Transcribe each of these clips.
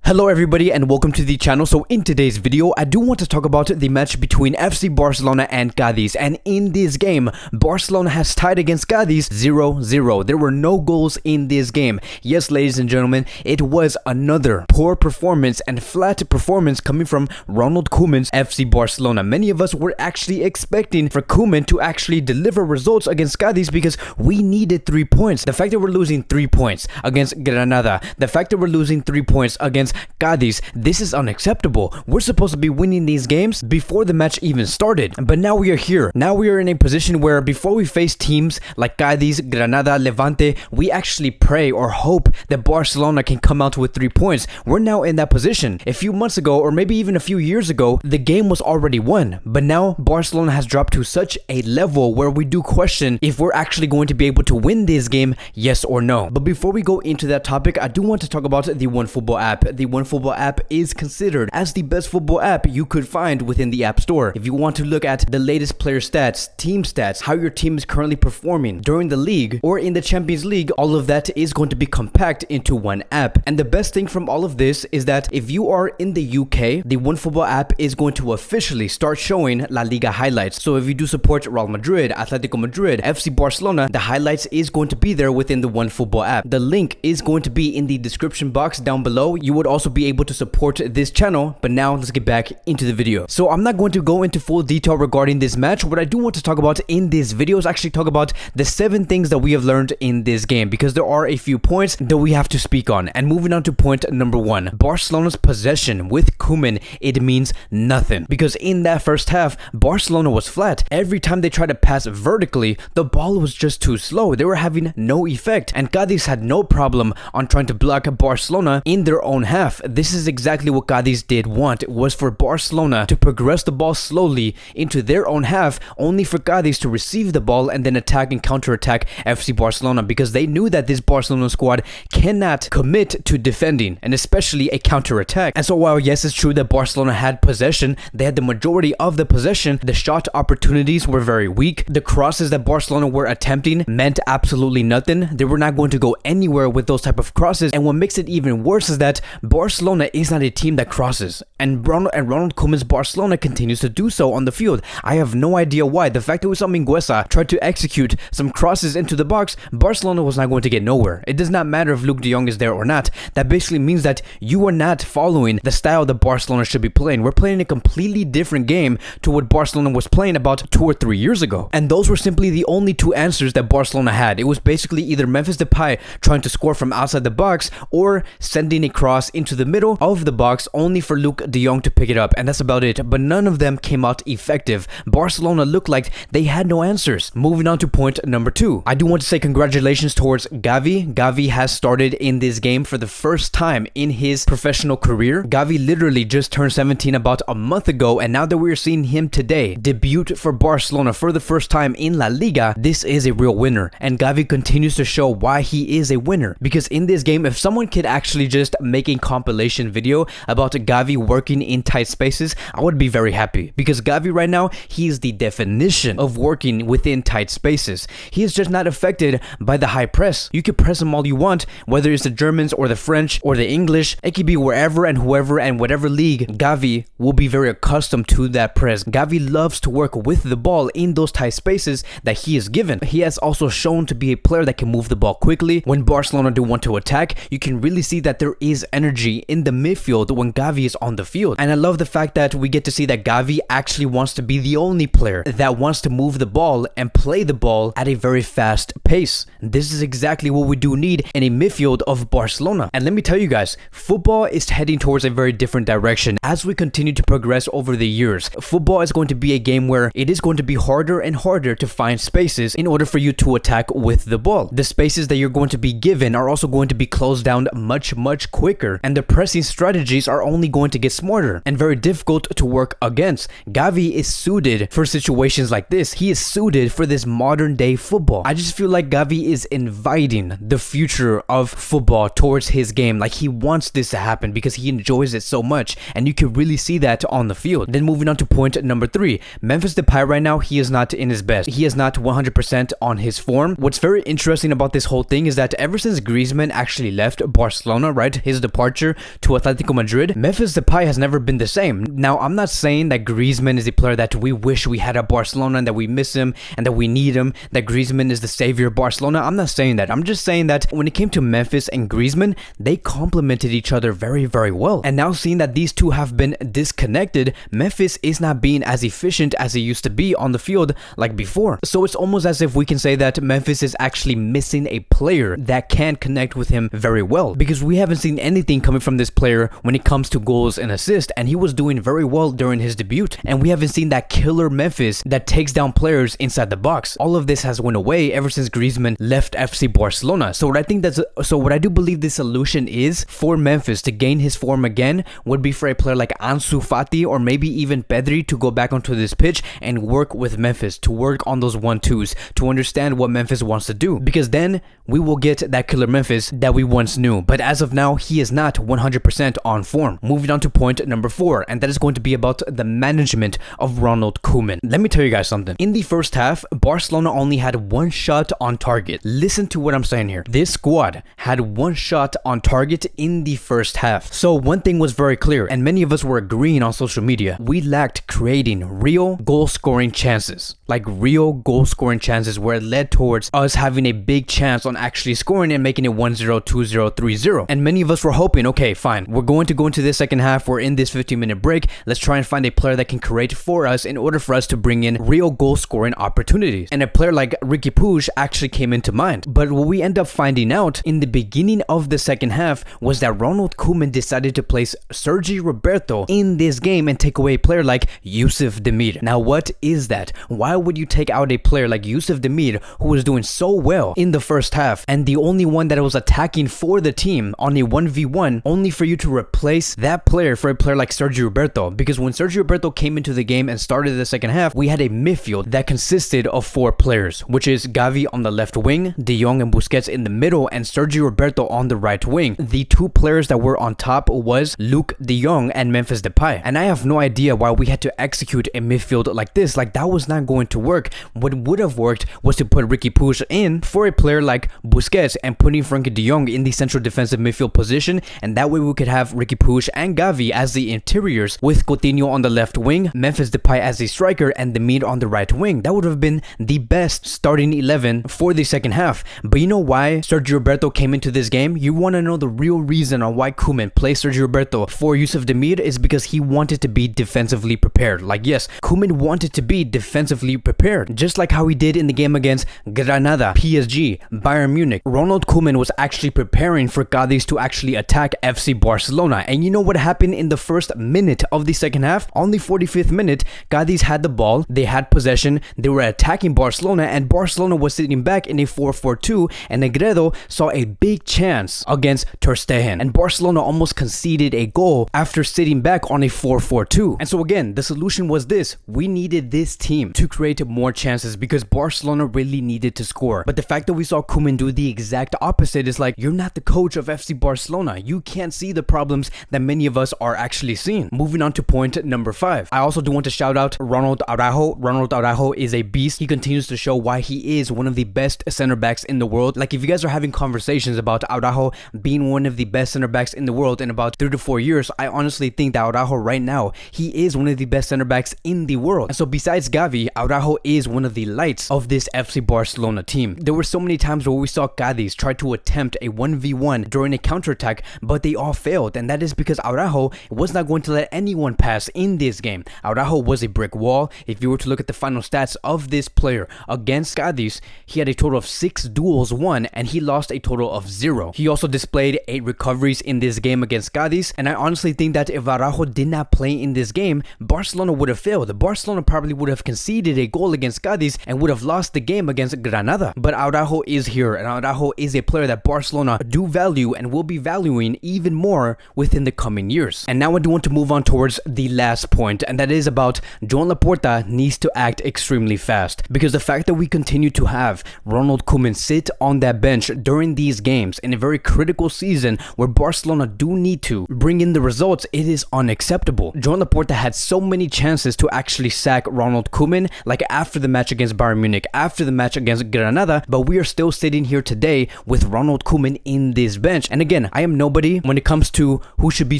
Hello everybody and welcome to the channel. So in today's video, I do want to talk about the match between FC Barcelona and Cadiz. And in this game, Barcelona has tied against Cadiz 0-0. There were no goals in this game. Yes, ladies and gentlemen, it was another poor performance and flat performance coming from Ronald Koeman's FC Barcelona. Many of us were actually expecting for Koeman to actually deliver results against Cadiz because we needed 3 points. The fact that we're losing 3 points against Granada, the fact that we're losing 3 points against Cadiz, this is unacceptable. We're supposed to be winning these games before the match even started, but now we are here. Now we are in a position where before we face teams like Cadiz, Granada, Levante, we actually pray or hope that Barcelona can come out with 3 points. We're now in that position. A few months ago, or maybe even a few years ago, the game was already won, but now Barcelona has dropped to such a level where we do question if we're actually going to be able to win this game, yes or no. But before we go into that topic, I do want to talk about the OneFootball app. The OneFootball app is considered as the best football app you could find within the App Store. If you want to look at the latest player stats, team stats, how your team is currently performing during the league or in the Champions League, all of that is going to be compact into one app. And the best thing from all of this is that if you are in the UK, the OneFootball app is going to officially start showing La Liga highlights. So if you do support Real Madrid, Atletico Madrid, FC Barcelona, the highlights is going to be there within the OneFootball app. The link is going to be in the description box down below. You would also be able to support this channel, but now let's get back into the video. So I'm not going to go into full detail regarding this match. What I do want to talk about in this video is actually talk about the 7 things that we have learned in this game, because there are a few points that we have to speak on. And moving on to point number 1, Barcelona's possession with Koeman, it means nothing, because in that first half, Barcelona was flat. Every time they tried to pass vertically, the ball was just too slow. They were having no effect, and Cadiz had no problem on trying to block Barcelona in their own half. This is exactly what Cadiz did want. It was for Barcelona to progress the ball slowly into their own half, only for Cadiz to receive the ball and then attack and counterattack FC Barcelona, because they knew that this Barcelona squad cannot commit to defending, and especially a counterattack. And so while yes, it's true that Barcelona had possession, they had the majority of the possession, the shot opportunities were very weak. The crosses that Barcelona were attempting meant absolutely nothing. They were not going to go anywhere with those type of crosses. And what makes it even worse is that Barcelona is not a team that crosses, and Ronald Koeman's Barcelona continues to do so on the field. I have no idea why. The fact that we saw Mingueza try to execute some crosses into the box, Barcelona was not going to get nowhere. It does not matter if Luke de Jong is there or not. That basically means that you are not following the style that Barcelona should be playing. We're playing a completely different game to what Barcelona was playing about 2 or 3 years ago. And those were simply the only 2 answers that Barcelona had. It was basically either Memphis Depay trying to score from outside the box or sending a cross into the middle of the box only for Luke de Jong to pick it up, and that's about it. But none of them came out effective. Barcelona looked like they had no answers. Moving on to point number 2, I do want to say congratulations towards Gavi. Gavi has started in this game for the first time in his professional career. Gavi literally just turned 17 about a month ago, and now that we're seeing him today debut for Barcelona for the first time in La Liga, this is a real winner, and Gavi continues to show why he is a winner. Because in this game, if someone could actually just make a compilation video about Gavi working in tight spaces, I would be very happy, because Gavi right now, he is the definition of working within tight spaces. He is just not affected by the high press. You can press him all you want, whether it's the Germans or the French or the English. It could be wherever and whoever and whatever league. Gavi will be very accustomed to that press. Gavi loves to work with the ball in those tight spaces that he is given. He has also shown to be a player that can move the ball quickly. When Barcelona do want to attack, you can really see that there is energy in the midfield when Gavi is on the field. And I love the fact that we get to see that Gavi actually wants to be the only player that wants to move the ball and play the ball at a very fast pace. This is exactly what we do need in a midfield of Barcelona. And let me tell you guys, football is heading towards a very different direction as we continue to progress over the years. Football is going to be a game where it is going to be harder and harder to find spaces in order for you to attack with the ball. The spaces that you're going to be given are also going to be closed down much quicker, and the pressing strategies are only going to get smarter and very difficult to work against. Gavi is suited for situations like this. He is suited for this modern day football. I just feel like Gavi is inviting the future of football towards his game. Like, he wants this to happen because he enjoys it so much, and you can really see that on the field. Then moving on to point number 3, Memphis Depay right now, he is not in his best. He is not 100% on his form. What's very interesting about this whole thing is that ever since Griezmann actually left Barcelona, right, his departure departure to Atletico Madrid, Memphis Depay has never been the same. Now, I'm not saying that Griezmann is a player that we wish we had at Barcelona and that we miss him and that we need him, that Griezmann is the savior of Barcelona. I'm not saying that. I'm just saying that when it came to Memphis and Griezmann, they complemented each other very, very well. And now seeing that these two have been disconnected, Memphis is not being as efficient as he used to be on the field like before. So it's almost as if we can say that Memphis is actually missing a player that can connect with him very well, because we haven't seen anything coming from this player when it comes to goals and assists, and he was doing very well during his debut, and we haven't seen that killer Memphis that takes down players inside the box. All of this has went away ever since Griezmann left FC Barcelona. So what I do believe the solution is for Memphis to gain his form again would be for a player like Ansu Fati or maybe even Pedri to go back onto this pitch and work with Memphis, to work on those 1-2s, to understand what Memphis wants to do, because then we will get that killer Memphis that we once knew. But as of now, he is not 100% on form. Moving on to point number 4, and that is going to be about the management of Ronald Koeman. Let me tell you guys something. In the first half, Barcelona only had 1 shot on target. Listen to what I'm saying here. This squad had 1 shot on target in the first half. So one thing was very clear, and many of us were agreeing on social media. We lacked creating real goal-scoring chances. Like real goal-scoring chances where it led towards us having a big chance on actually scoring and making it 1-0, 2-0, 3-0. And many of us were hoping, okay, fine, we're going to go into this second half, we're in this 15-minute break, let's try and find a player that can create for us in order for us to bring in real goal-scoring opportunities. And a player like Riqui Puig actually came into mind. But what we end up finding out in the beginning of the second half was that Ronald Koeman decided to place Sergi Roberto in this game and take away a player like Yusuf Demir. Now, what is that? Why would you take out a player like Yusuf Demir, who was doing so well in the first half and the only one that was attacking for the team on a 1v1, only for you to replace that player for a player like Sergi Roberto? Because when Sergi Roberto came into the game and started the second half, we had a midfield that consisted of 4 players, which is Gavi on the left wing, De Jong and Busquets in the middle, and Sergi Roberto on the right wing. The 2 players that were on top was Luke De Jong and Memphis Depay. And I have no idea why we had to execute a midfield like this. Like, that was not going to work. What would have worked was to put Riqui Puig in for a player like Busquets and putting Frankie De Jong in the central defensive midfield position, and that way we could have Riqui Puig and Gavi as the interiors, with Coutinho on the left wing, Memphis Depay as the striker, and Demir on the right wing. That would have been the best starting 11 for the second half. But you know why Sergio Roberto came into this game? You want to know the real reason on why Koeman placed Sergio Roberto for Yusuf Demir is because he wanted to be defensively prepared. Like, yes, Koeman wanted to be defensively prepared, just like how he did in the game against Granada, PSG, Bayern Munich. Ronald Koeman was actually preparing for Cadiz to actually attack FC Barcelona. And you know what happened in the first minute of the second half? On the 45th minute, Cadiz had the ball, they had possession, they were attacking Barcelona, and Barcelona was sitting back in a 4-4-2, and Negredo saw a big chance against Ter Stegen, and Barcelona almost conceded a goal after sitting back on a 4-4-2. And so again, the solution was this: we needed this team to create more chances because Barcelona really needed to score. But the fact that we saw Koeman do the exact opposite is like, you're not the coach of FC Barcelona. You can't see the problems that many of us are actually seeing. Moving on to point number 5. I also do want to shout out Ronald Araujo. Ronald Araujo is a beast. He continues to show why he is one of the best center backs in the world. Like, if you guys are having conversations about Araujo being one of the best center backs in the world in about 3 to 4 years, I honestly think that Araujo right now, he is one of the best center backs in the world. And so besides Gavi, Araujo is one of the lights of this FC Barcelona team. There were so many times where we saw Cadiz try to attempt a 1v1 during a counterattack, but they all failed, and that is because Araujo was not going to let anyone pass in this game. Araujo was a brick wall. If you were to look at the final stats of this player against Cadiz, he had a total of 6 duels won, and he lost a total of 0. He also displayed 8 recoveries in this game against Cadiz, and I honestly think that if Araujo did not play in this game, Barcelona would have failed. Barcelona probably would have conceded a goal against Cadiz and would have lost the game against Granada. But Araujo is here, and Araujo is a player that Barcelona do value and will be valuing even more within the coming years. And now I do want to move on towards the last point, and that is about Joan Laporta needs to act extremely fast, because the fact that we continue to have Ronald Koeman sit on that bench during these games in a very critical season where Barcelona do need to bring in the results, it is unacceptable. Joan Laporta had so many chances to actually sack Ronald Koeman, like after the match against Bayern Munich, after the match against Granada, but we are still sitting here today with Ronald Koeman in this bench. And again, I am nobody equality when it comes to who should be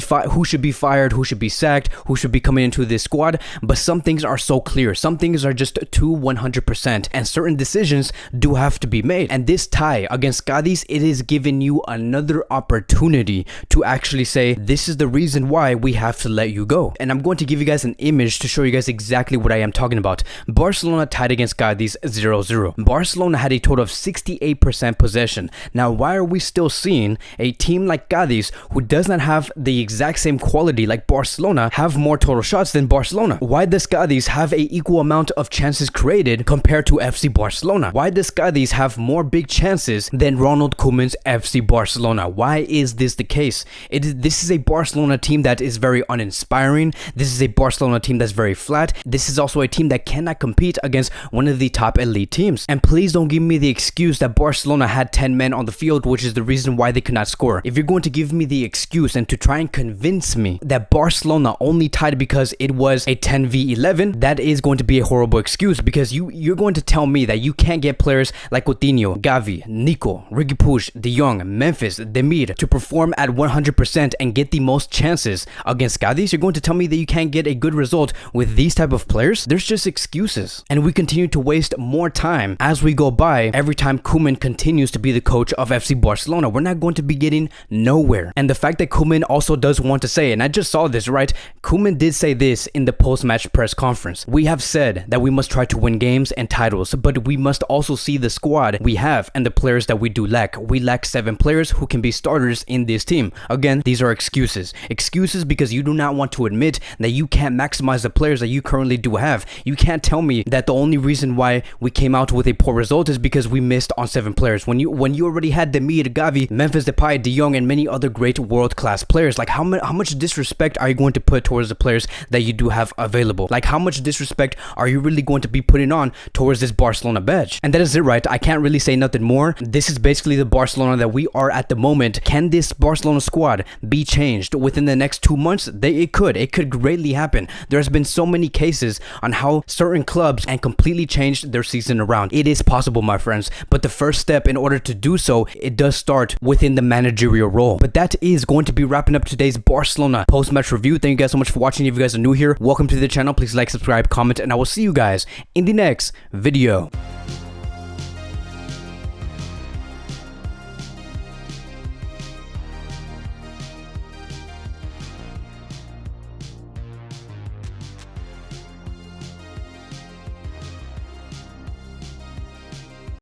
fired, who should be sacked, who should be coming into this squad, but some things are so clear. Some things are just too 100%, and certain decisions do have to be made. And this tie against Cadiz, it is giving you another opportunity to actually say, this is the reason why we have to let you go. And I'm going to give you guys an image to show you guys exactly what I am talking about. Barcelona tied against Cadiz 0-0. Barcelona had a total of 68% possession. Now, why are we still seeing a team like Cadiz, who does not have the exact same quality like Barcelona, have more total shots than Barcelona? Why does Cadiz have a equal amount of chances created compared to FC Barcelona? Why does Cadiz have more big chances than Ronald Koeman's FC Barcelona? Why is this the case? This is a Barcelona team that is very uninspiring. This is a Barcelona team that's very flat. This is also a team that cannot compete against one of the top elite teams. And please don't give me the excuse that Barcelona had 10 men on the field, which is the reason why they could not score. If you're going to give me the excuse and to try and convince me that Barcelona only tied because it was a 10v11, that is going to be a horrible excuse, because you're going to tell me that you can't get players like Coutinho, Gavi, Nico, Riqui Puig, De Jong, Memphis, Demir to perform at 100% and get the most chances against Cadiz. You're going to tell me that you can't get a good result with these type of players? There's just excuses. And we continue to waste more time as we go by every time Koeman continues to be the coach of FC Barcelona. We're not going to be getting nowhere. And the fact that Koeman also does want to say, and I just saw this, right? Koeman did say this in the post-match press conference. We have said that we must try to win games and titles, but we must also see the squad we have and the players that we do lack. We lack 7 players who can be starters in this team. Again, these are excuses. Excuses because you do not want to admit that you can't maximize the players that you currently do have. You can't tell me that the only reason why we came out with a poor result is because we missed on 7 players. When you already had Demir, Gavi, Memphis Depay, De Jong, and many other great world-class players. Like how much disrespect are you going to put towards the players that you do have available? Like how much disrespect are you really going to be putting on towards this Barcelona badge? And that is it, right? I can't really say nothing more. This is basically the Barcelona that we are at the moment. Can this Barcelona squad be changed within the next 2 months? It could greatly happen. There's been so many cases on how certain clubs can completely change their season around. It is possible, my friends, but the first step in order to do so, it does start within the managerial role. But that is going to be wrapping up today's Barcelona post-match review. Thank you guys so much for watching. If you guys are new here, welcome to the channel. Please like, subscribe, comment, and I will see you guys in the next video.